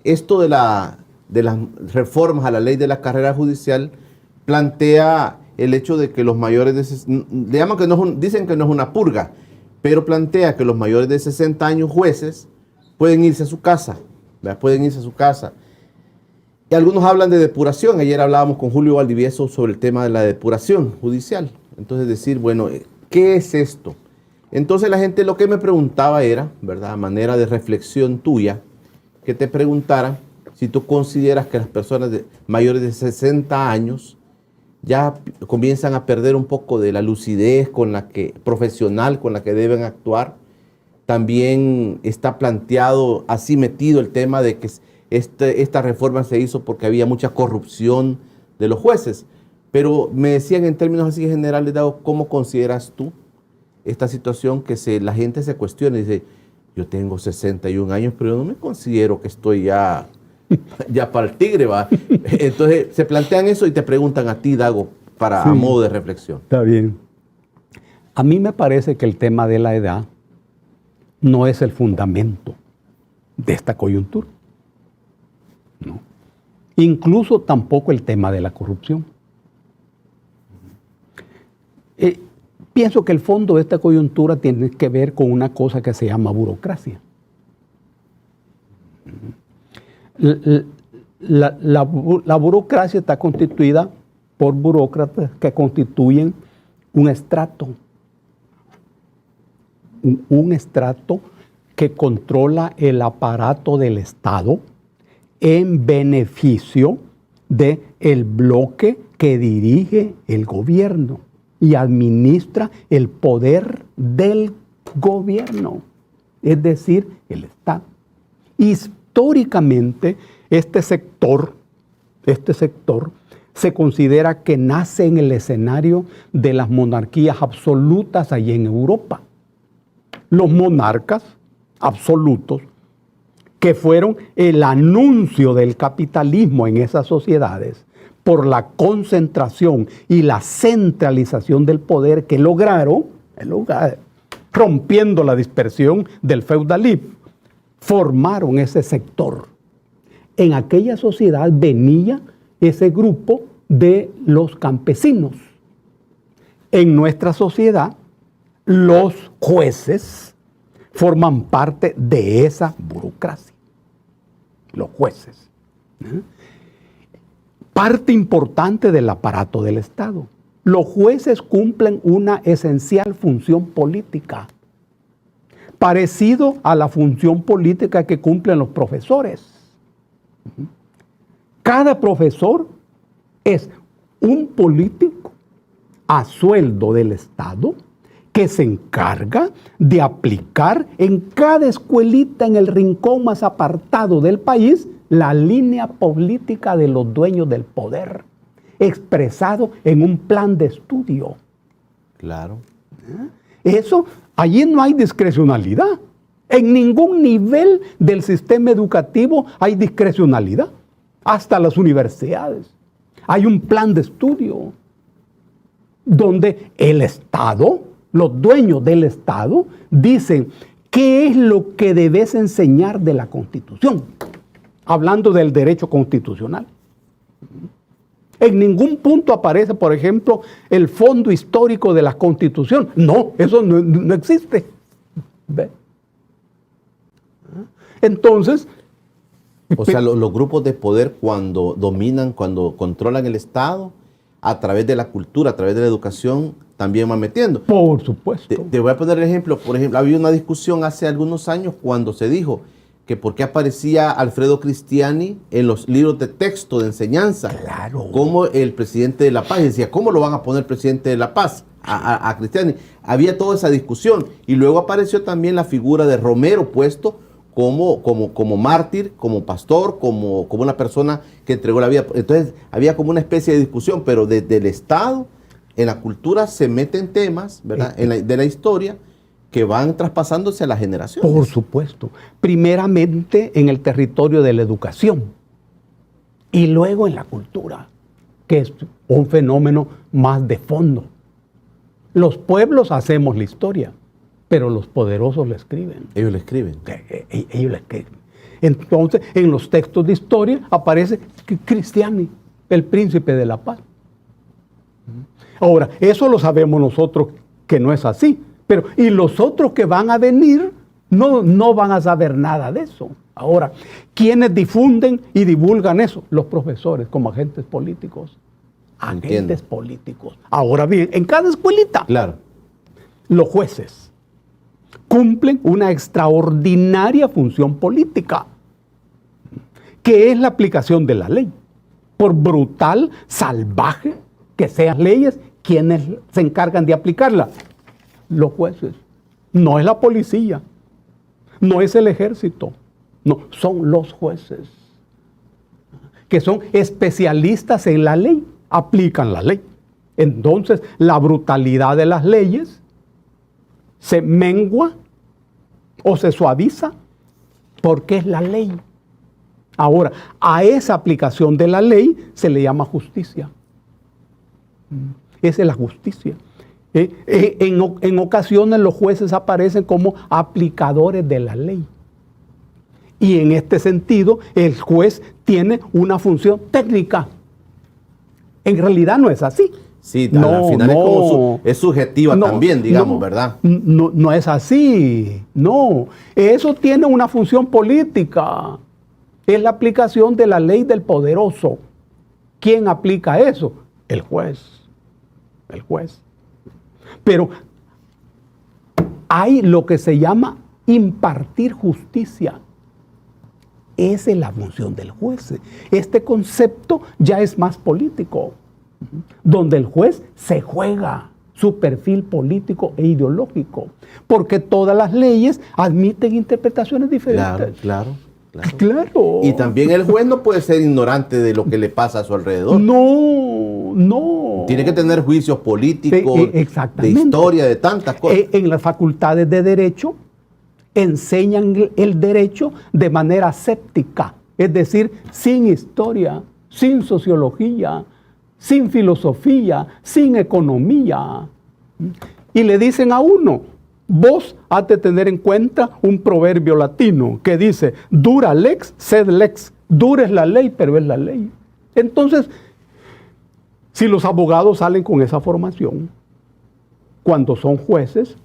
esto de las reformas a la ley de la carrera judicial plantea el hecho de que los mayores le llaman que dicen que no es una purga, pero plantea que los mayores de 60 años jueces pueden irse a su casa, ¿verdad? Pueden irse a su casa. Y algunos hablan de depuración. Ayer hablábamos con Julio Valdivieso sobre el tema de la depuración judicial. Entonces decir, bueno, ¿qué es esto? Entonces la gente lo que me preguntaba era, ¿verdad? A manera de reflexión tuya, que te preguntara si tú consideras que las personas mayores de 60 años ya comienzan a perder un poco de la lucidez profesional con la que deben actuar. También está planteado, así metido el tema de que esta reforma se hizo porque había mucha corrupción de los jueces. Pero me decían en términos así generales, Dago, ¿cómo consideras tú esta situación que la gente se cuestiona y dice, yo tengo 61 años, pero yo no me considero que estoy ya para el tigre, ¿va? Entonces se plantean eso y te preguntan a ti, Dago, a modo de reflexión. Está bien. A mí me parece que el tema de la edad no es el fundamento de esta coyuntura. No. Incluso tampoco el tema de la corrupción. Pienso que el fondo de esta coyuntura tiene que ver con una cosa que se llama burocracia. La burocracia está constituida por burócratas que constituyen un estrato. Un estrato que controla el aparato del Estado en beneficio del bloque que dirige el gobierno y administra el poder del gobierno, es decir, el Estado. Históricamente, este sector se considera que nace en el escenario de las monarquías absolutas allí en Europa. Los monarcas absolutos, que fueron el anuncio del capitalismo en esas sociedades, por la concentración y la centralización del poder que lograron, rompiendo la dispersión del feudalismo, formaron ese sector. En aquella sociedad venía ese grupo de los campesinos. En nuestra sociedad, los jueces forman parte de esa burocracia. Los jueces. Parte importante del aparato del Estado. Los jueces cumplen una esencial función política, parecido a la función política que cumplen los profesores. Cada profesor es un político a sueldo del Estado que se encarga de aplicar en cada escuelita en el rincón más apartado del país la línea política de los dueños del poder, expresado en un plan de estudio. Claro. Eso, allí no hay discrecionalidad. En ningún nivel del sistema educativo hay discrecionalidad. Hasta las universidades. Hay un plan de estudio donde el Estado, los dueños del Estado, dicen qué es lo que debes enseñar de la Constitución. Hablando del derecho constitucional. En ningún punto aparece, por ejemplo, el fondo histórico de la Constitución. No, eso no existe. ¿Ve? Entonces... O sea, los grupos de poder cuando dominan, cuando controlan el Estado, a través de la cultura, a través de la educación, también van metiendo. Por supuesto. Te voy a poner el ejemplo. Por ejemplo, había una discusión hace algunos años cuando se dijo que por qué aparecía Alfredo Cristiani en los libros de texto de enseñanza. Claro. Como el presidente de La Paz. Y decía, ¿cómo lo van a poner presidente de La Paz a Cristiani? Había toda esa discusión. Y luego apareció también la figura de Romero puesto como mártir, como pastor, como una persona que entregó la vida. Entonces había como una especie de discusión, pero desde el Estado, en la cultura se meten temas, ¿verdad? De la historia que van traspasándose a las generaciones. Por supuesto. Primeramente en el territorio de la educación y luego en la cultura, que es un fenómeno más de fondo. Los pueblos hacemos la historia, pero los poderosos la escriben. Ellos la escriben. Ellos la escriben. Entonces, en los textos de historia aparece Cristiani, el príncipe de la paz. Ahora, eso lo sabemos nosotros que no es así. Pero, y los otros que van a venir no van a saber nada de eso. Ahora, ¿quiénes difunden y divulgan eso? Los profesores como agentes políticos. Agentes políticos. Ahora bien, en cada escuelita, Claro. los jueces cumplen una extraordinaria función política, que es la aplicación de la ley. Por brutal, salvaje que sean leyes, ¿quiénes se encargan de aplicarla? Los jueces. No es la policía, no es el ejército, no, son los jueces, que son especialistas en la ley, aplican la ley. Entonces, la brutalidad de las leyes se mengua o se suaviza porque es la ley. Ahora, a esa aplicación de la ley se le llama justicia. Esa es la justicia. En ocasiones los jueces aparecen como aplicadores de la ley. Y en este sentido, el juez tiene una función técnica. En realidad no es así. Sí, al final es como es subjetiva también, digamos, ¿verdad? No es así, no. Eso tiene una función política. Es la aplicación de la ley del poderoso. ¿Quién aplica eso? El juez. El juez. Pero hay lo que se llama impartir justicia. Esa es la función del juez. Este concepto ya es más político, donde el juez se juega su perfil político e ideológico, porque todas las leyes admiten interpretaciones diferentes. Claro. Claro. Y también el juez no puede ser ignorante de lo que le pasa a su alrededor. No. Tiene que tener juicios políticos, de historia, de tantas cosas. En las facultades de Derecho enseñan el derecho de manera aséptica, es decir, sin historia, sin sociología, sin filosofía, sin economía. Y le dicen a uno, vos has de tener en cuenta un proverbio latino que dice, dura lex, sed lex. Dura es la ley, pero es la ley. Entonces, si los abogados salen con esa formación, cuando son jueces,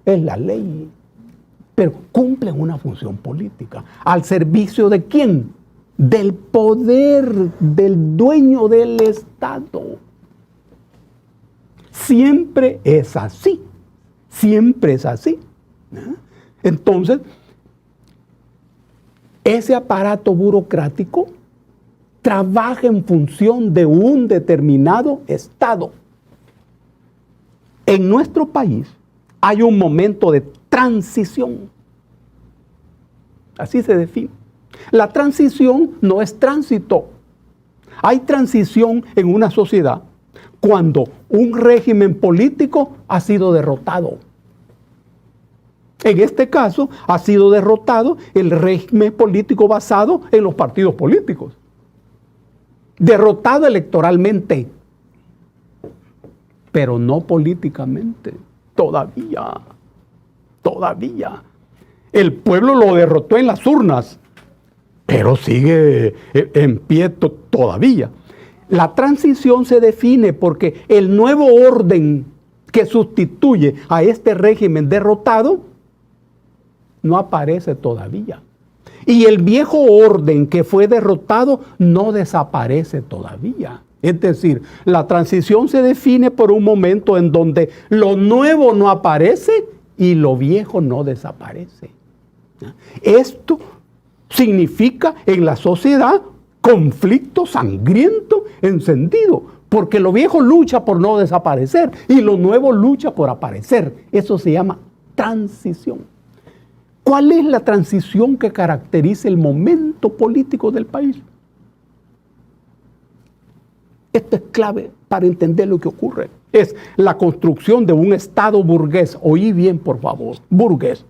es la ley. Pero cumplen una función política. ¿Al servicio de quién? Del poder, del dueño del Estado. Siempre es así. Siempre es así. Entonces, ese aparato burocrático trabaja en función de un determinado Estado. En nuestro país hay un momento de transición. Así se define. La transición no es tránsito. Hay transición en una sociedad cuando un régimen político ha sido derrotado. En este caso, ha sido derrotado el régimen político basado en los partidos políticos. Derrotado electoralmente, pero no políticamente. Todavía. El pueblo lo derrotó en las urnas, pero sigue en pie todavía. La transición se define porque el nuevo orden que sustituye a este régimen derrotado no aparece todavía. Y el viejo orden que fue derrotado no desaparece todavía. Es decir, la transición se define por un momento en donde lo nuevo no aparece y lo viejo no desaparece. Esto significa en la sociedad conflicto sangriento encendido, porque lo viejo lucha por no desaparecer y lo nuevo lucha por aparecer. Eso se llama transición. ¿Cuál es la transición que caracteriza el momento político del país? Esto es clave para entender lo que ocurre. Es la construcción de un Estado burgués. Oí bien, por favor, burgués.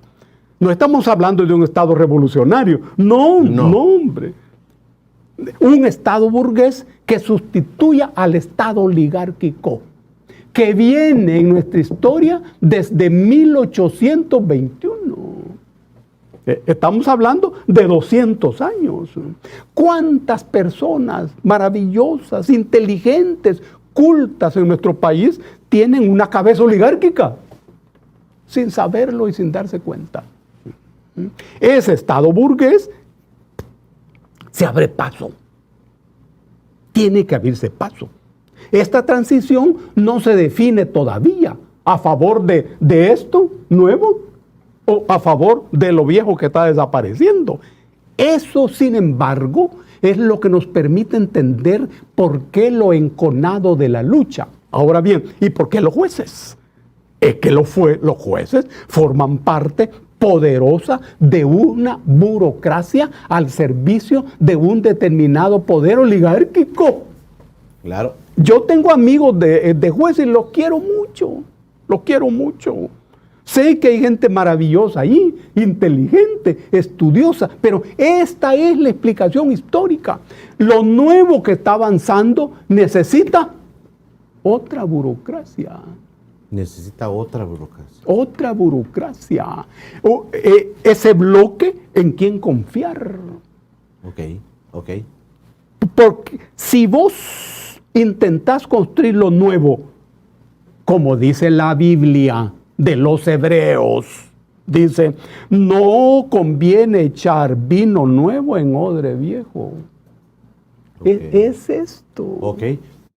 No estamos hablando de un Estado revolucionario. No, hombre. Un Estado burgués que sustituya al Estado oligárquico, que viene en nuestra historia desde 1821. Estamos hablando de 200 años. ¿Cuántas personas maravillosas, inteligentes, cultas en nuestro país tienen una cabeza oligárquica? Sin saberlo y sin darse cuenta. Ese Estado burgués se abre paso. Tiene que abrirse paso. Esta transición no se define todavía a favor de esto nuevo o a favor de lo viejo que está desapareciendo. Eso, sin embargo, es lo que nos permite entender por qué lo enconado de la lucha. Ahora bien, ¿y por qué los jueces? Es que los jueces forman parte poderosa de una burocracia al servicio de un determinado poder oligárquico. Claro. Yo tengo amigos de jueces y los quiero mucho. Sé que hay gente maravillosa ahí, inteligente, estudiosa, pero esta es la explicación histórica. Lo nuevo que está avanzando necesita otra burocracia. Necesita otra burocracia. Otra burocracia. Ese bloque en quien confiar. Ok. Porque si vos intentás construir lo nuevo, como dice la Biblia de los hebreos, dice, no conviene echar vino nuevo en odre viejo. Okay. Es esto. Ok.